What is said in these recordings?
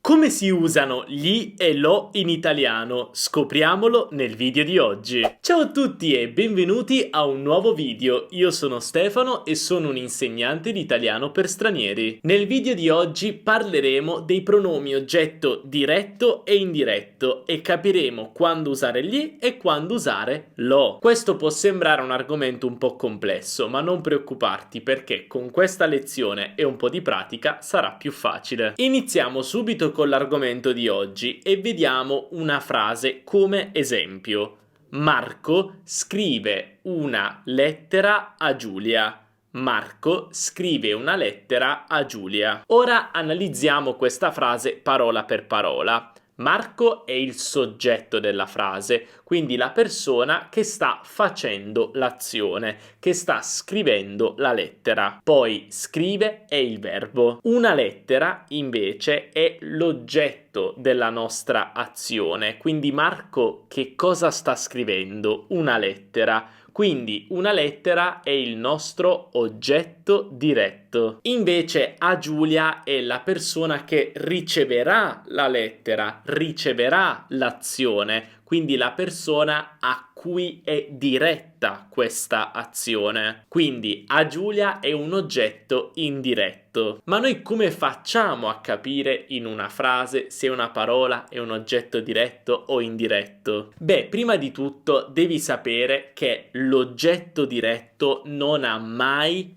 Come si usano gli e lo in italiano? Scopriamolo nel video di oggi. Ciao a tutti e benvenuti a un nuovo video. Io sono Stefano e sono un insegnante di italiano per stranieri. Nel video di oggi parleremo dei pronomi oggetto diretto e indiretto e capiremo quando usare gli e quando usare lo. Questo può sembrare un argomento un po' complesso, ma non preoccuparti perché con questa lezione e un po' di pratica sarà più facile. Iniziamo subito con l'argomento di oggi e vediamo una frase come esempio. Marco scrive una lettera a Giulia. Marco scrive una lettera a Giulia. Ora analizziamo questa frase parola per parola. Marco è il soggetto della frase, quindi la persona che sta facendo l'azione, che sta scrivendo la lettera. Poi scrive è il verbo. Una lettera invece è l'oggetto della nostra azione, quindi Marco che cosa sta scrivendo? Una lettera. Quindi una lettera è il nostro oggetto diretto. Invece a Giulia è la persona che riceverà la lettera, riceverà l'azione, quindi la persona a cui è diretta questa azione. Quindi a Giulia è un oggetto indiretto. Ma noi come facciamo a capire in una frase se una parola è un oggetto diretto o indiretto? Beh, prima di tutto devi sapere che l'oggetto diretto non ha mai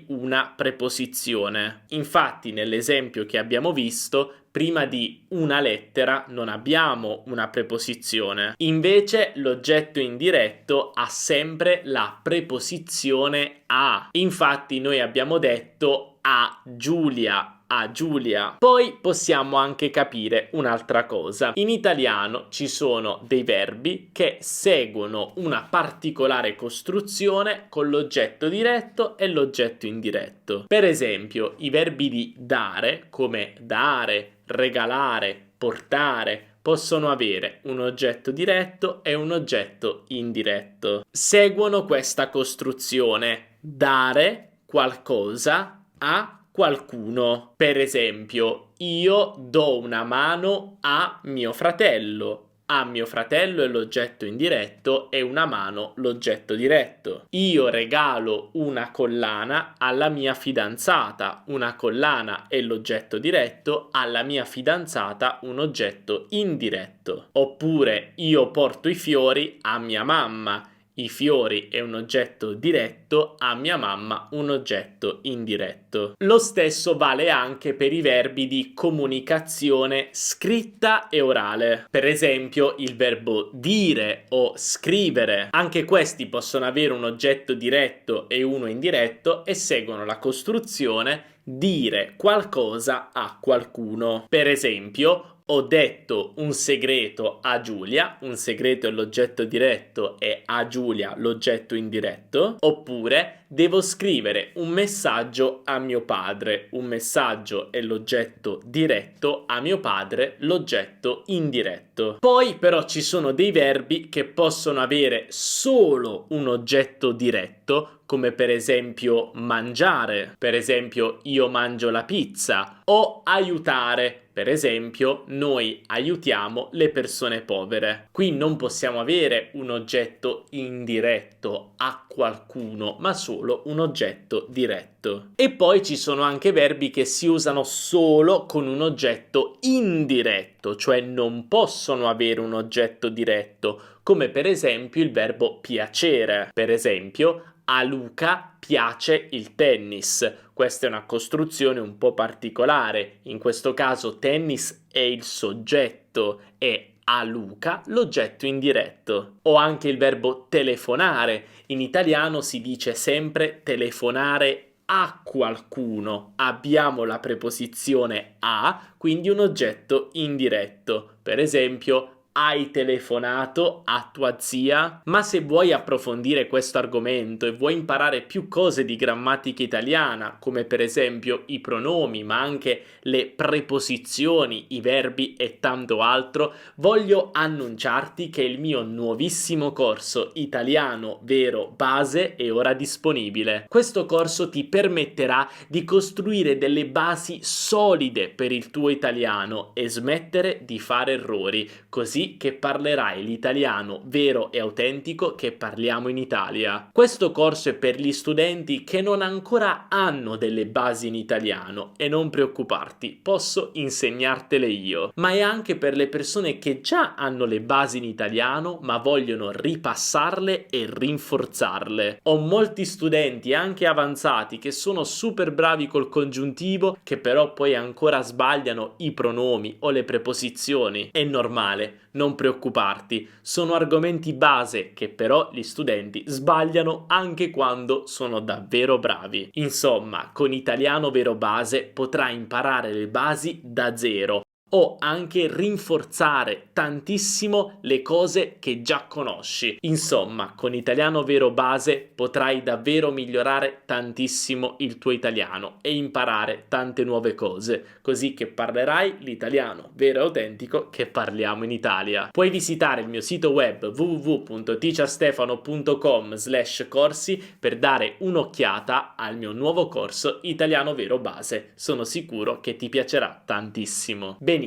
una preposizione. Infatti, nell'esempio che abbiamo visto, prima di una lettera non abbiamo una preposizione. Invece l'oggetto indiretto ha sempre la preposizione a. Infatti noi abbiamo detto a Giulia. A Giulia. Poi possiamo anche capire un'altra cosa. In italiano ci sono dei verbi che seguono una particolare costruzione con l'oggetto diretto e l'oggetto indiretto. Per esempio, i verbi di dare, come dare, regalare, portare, possono avere un oggetto diretto e un oggetto indiretto. Seguono questa costruzione: dare qualcosa a qualcuno. Per esempio, io do una mano a mio fratello. A mio fratello è l'oggetto indiretto e una mano l'oggetto diretto. Io regalo una collana alla mia fidanzata. Una collana è l'oggetto diretto, alla mia fidanzata un oggetto indiretto. Oppure io porto i fiori a mia mamma. I fiori è un oggetto diretto, a mia mamma un oggetto indiretto. Lo stesso vale anche per i verbi di comunicazione scritta e orale. Per esempio il verbo dire o scrivere. Anche questi possono avere un oggetto diretto e uno indiretto e seguono la costruzione dire qualcosa a qualcuno. Per esempio, ho detto un segreto a Giulia, un segreto è l'oggetto diretto e a Giulia l'oggetto indiretto. Oppure devo scrivere un messaggio a mio padre, un messaggio è l'oggetto diretto, a mio padre l'oggetto indiretto. Poi però ci sono dei verbi che possono avere solo un oggetto diretto, come per esempio mangiare, per esempio io mangio la pizza, o aiutare. Per esempio, noi aiutiamo le persone povere. Qui non possiamo avere un oggetto indiretto a qualcuno, ma solo un oggetto diretto. E poi ci sono anche verbi che si usano solo con un oggetto indiretto, cioè non possono avere un oggetto diretto, come per esempio il verbo piacere. Per esempio, a Luca piace il tennis. Questa è una costruzione un po' particolare. In questo caso tennis è il soggetto e a Luca l'oggetto indiretto. O anche il verbo telefonare. In italiano si dice sempre telefonare a qualcuno. Abbiamo la preposizione a, quindi un oggetto indiretto. Per esempio, hai telefonato a tua zia? Ma se vuoi approfondire questo argomento e vuoi imparare più cose di grammatica italiana, come per esempio i pronomi, ma anche le preposizioni, i verbi e tanto altro, voglio annunciarti che il mio nuovissimo corso Italiano Vero Base è ora disponibile. Questo corso ti permetterà di costruire delle basi solide per il tuo italiano e smettere di fare errori, così che parlerai l'italiano vero e autentico che parliamo in Italia. Questo corso è per gli studenti che non ancora hanno delle basi in italiano e non preoccuparti, posso insegnartele io, ma è anche per le persone che già hanno le basi in italiano ma vogliono ripassarle e rinforzarle. Ho molti studenti anche avanzati che sono super bravi col congiuntivo che però poi ancora sbagliano i pronomi o le preposizioni. È normale, non preoccuparti, sono argomenti base che però gli studenti sbagliano anche quando sono davvero bravi. Insomma, con Italiano Vero Base potrai imparare le basi da zero o anche rinforzare tantissimo le cose che già conosci. Insomma, con Italiano Vero Base potrai davvero migliorare tantissimo il tuo italiano e imparare tante nuove cose, così che parlerai l'italiano vero e autentico che parliamo in Italia. Puoi visitare il mio sito web www.teacherstefano.com/corsi per dare un'occhiata al mio nuovo corso Italiano Vero Base. Sono sicuro che ti piacerà tantissimo. Benissimo,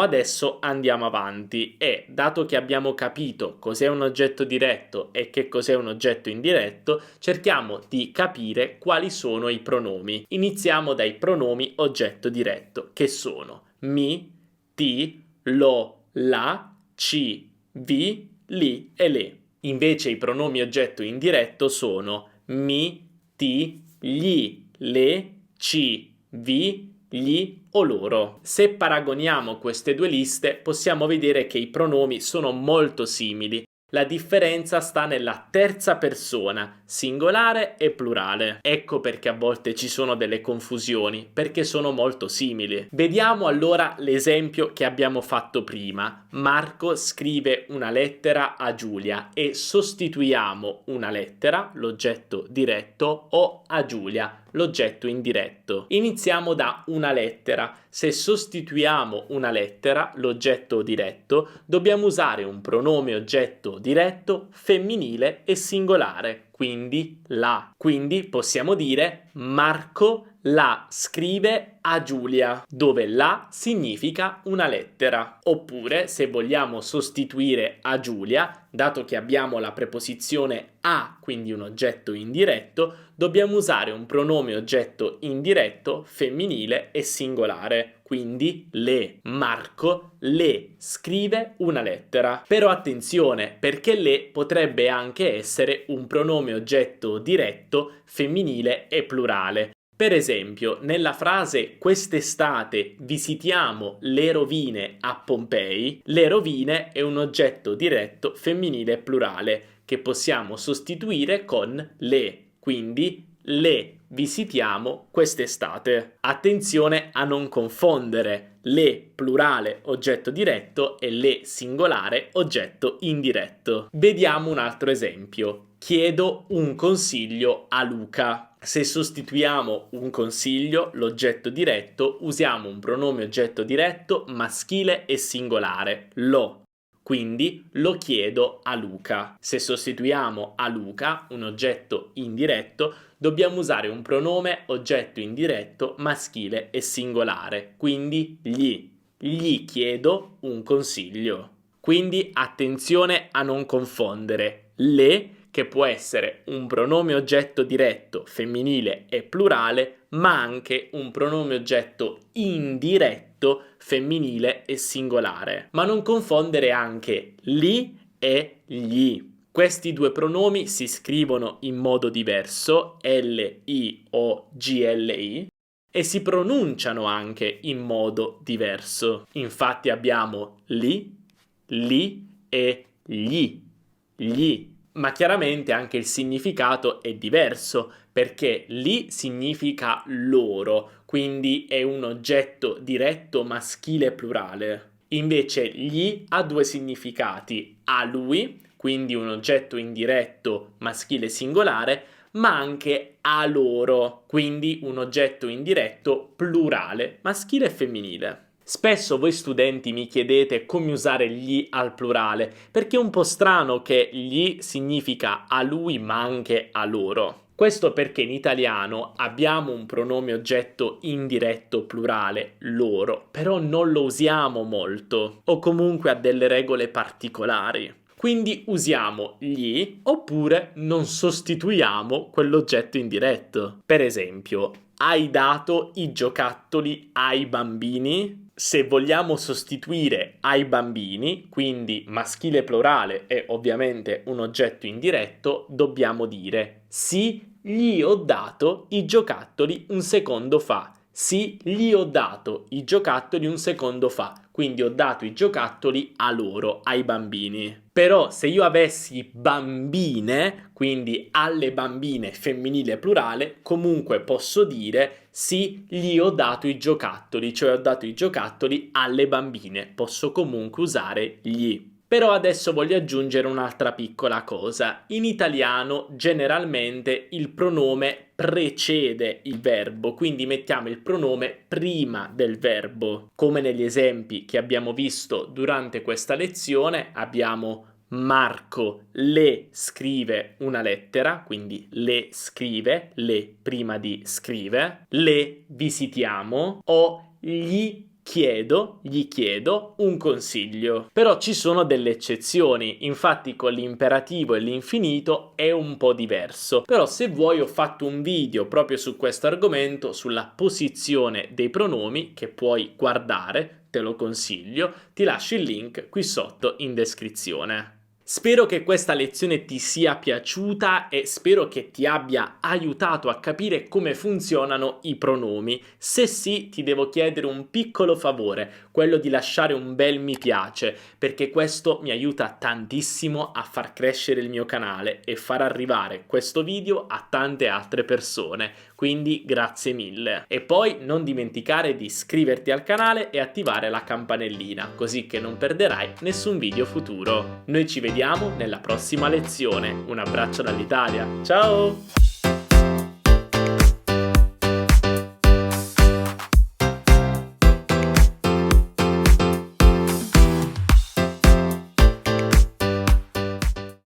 adesso andiamo avanti e dato che abbiamo capito cos'è un oggetto diretto e che cos'è un oggetto indiretto, cerchiamo di capire quali sono i pronomi. Iniziamo dai pronomi oggetto diretto, che sono mi, ti, lo, la, ci, vi, li e le. Invece i pronomi oggetto indiretto sono mi, ti, gli, le, ci, vi, gli o loro. Se paragoniamo queste due liste possiamo vedere che i pronomi sono molto simili. La differenza sta nella terza persona, singolare e plurale. Ecco perché a volte ci sono delle confusioni, perché sono molto simili. Vediamo allora l'esempio che abbiamo fatto prima. Marco scrive una lettera a Giulia e sostituiamo una lettera, l'oggetto diretto, o a Giulia, l'oggetto indiretto. Iniziamo da una lettera. Se sostituiamo una lettera, l'oggetto diretto, dobbiamo usare un pronome oggetto diretto femminile e singolare, quindi la. Quindi possiamo dire Marco la scrive a Giulia, dove la significa una lettera. Oppure, se vogliamo sostituire a Giulia, dato che abbiamo la preposizione a, quindi un oggetto indiretto, dobbiamo usare un pronome oggetto indiretto femminile e singolare, quindi le. Marco le scrive una lettera. Però attenzione, perché le potrebbe anche essere un pronome oggetto diretto femminile e plurale. Per esempio, nella frase quest'estate visitiamo le rovine a Pompei, le rovine è un oggetto diretto femminile e plurale che possiamo sostituire con le, quindi le visitiamo quest'estate. Attenzione a non confondere le plurale oggetto diretto e le singolare oggetto indiretto. Vediamo un altro esempio. Chiedo un consiglio a Luca. Se sostituiamo un consiglio, l'oggetto diretto, usiamo un pronome oggetto diretto maschile e singolare, lo. Quindi lo chiedo a Luca. Se sostituiamo a Luca, un oggetto indiretto, dobbiamo usare un pronome oggetto indiretto maschile e singolare, quindi gli. Gli chiedo un consiglio. Quindi attenzione a non confondere le, che può essere un pronome oggetto diretto femminile e plurale, ma anche un pronome oggetto indiretto femminile e singolare. Ma non confondere anche li e gli. Questi due pronomi si scrivono in modo diverso, L-I-O-G-L-I, e si pronunciano anche in modo diverso. Infatti abbiamo li e gli. Ma chiaramente anche il significato è diverso, perché li significa loro, quindi è un oggetto diretto maschile plurale. Invece gli ha due significati: a lui, quindi un oggetto indiretto maschile singolare, ma anche a loro, quindi un oggetto indiretto plurale, maschile e femminile. Spesso voi studenti mi chiedete come usare gli al plurale, perché è un po' strano che gli significa a lui ma anche a loro. Questo perché in italiano abbiamo un pronome oggetto indiretto plurale, loro, però non lo usiamo molto, o comunque ha delle regole particolari. Quindi usiamo gli oppure non sostituiamo quell'oggetto indiretto. Per esempio, hai dato i giocattoli ai bambini? Se vogliamo sostituire ai bambini, quindi maschile plurale e ovviamente un oggetto indiretto, dobbiamo dire sì, gli ho dato i giocattoli un secondo fa. Sì, gli ho dato i giocattoli un secondo fa. Quindi ho dato i giocattoli a loro, ai bambini. Però se io avessi bambine, quindi alle bambine femminile plurale, comunque posso dire sì, gli ho dato i giocattoli, cioè ho dato i giocattoli alle bambine. Posso comunque usare gli. Però adesso voglio aggiungere un'altra piccola cosa. In italiano generalmente il pronome precede il verbo, quindi mettiamo il pronome prima del verbo. Come negli esempi che abbiamo visto durante questa lezione, abbiamo Marco le scrive una lettera, quindi le scrive, le prima di scrive, le visitiamo o gli chiedo un consiglio. Però ci sono delle eccezioni, infatti con l'imperativo e l'infinito è un po' diverso. Però se vuoi ho fatto un video proprio su questo argomento, sulla posizione dei pronomi, che puoi guardare, te lo consiglio, ti lascio il link qui sotto in descrizione. Spero che questa lezione ti sia piaciuta e spero che ti abbia aiutato a capire come funzionano i pronomi. Se sì, ti devo chiedere un piccolo favore, quello di lasciare un bel mi piace, perché questo mi aiuta tantissimo a far crescere il mio canale e far arrivare questo video a tante altre persone. Quindi grazie mille. E poi non dimenticare di iscriverti al canale e attivare la campanellina, così che non perderai nessun video futuro. Noi ci vediamo nella prossima lezione. Un abbraccio dall'Italia. Ciao!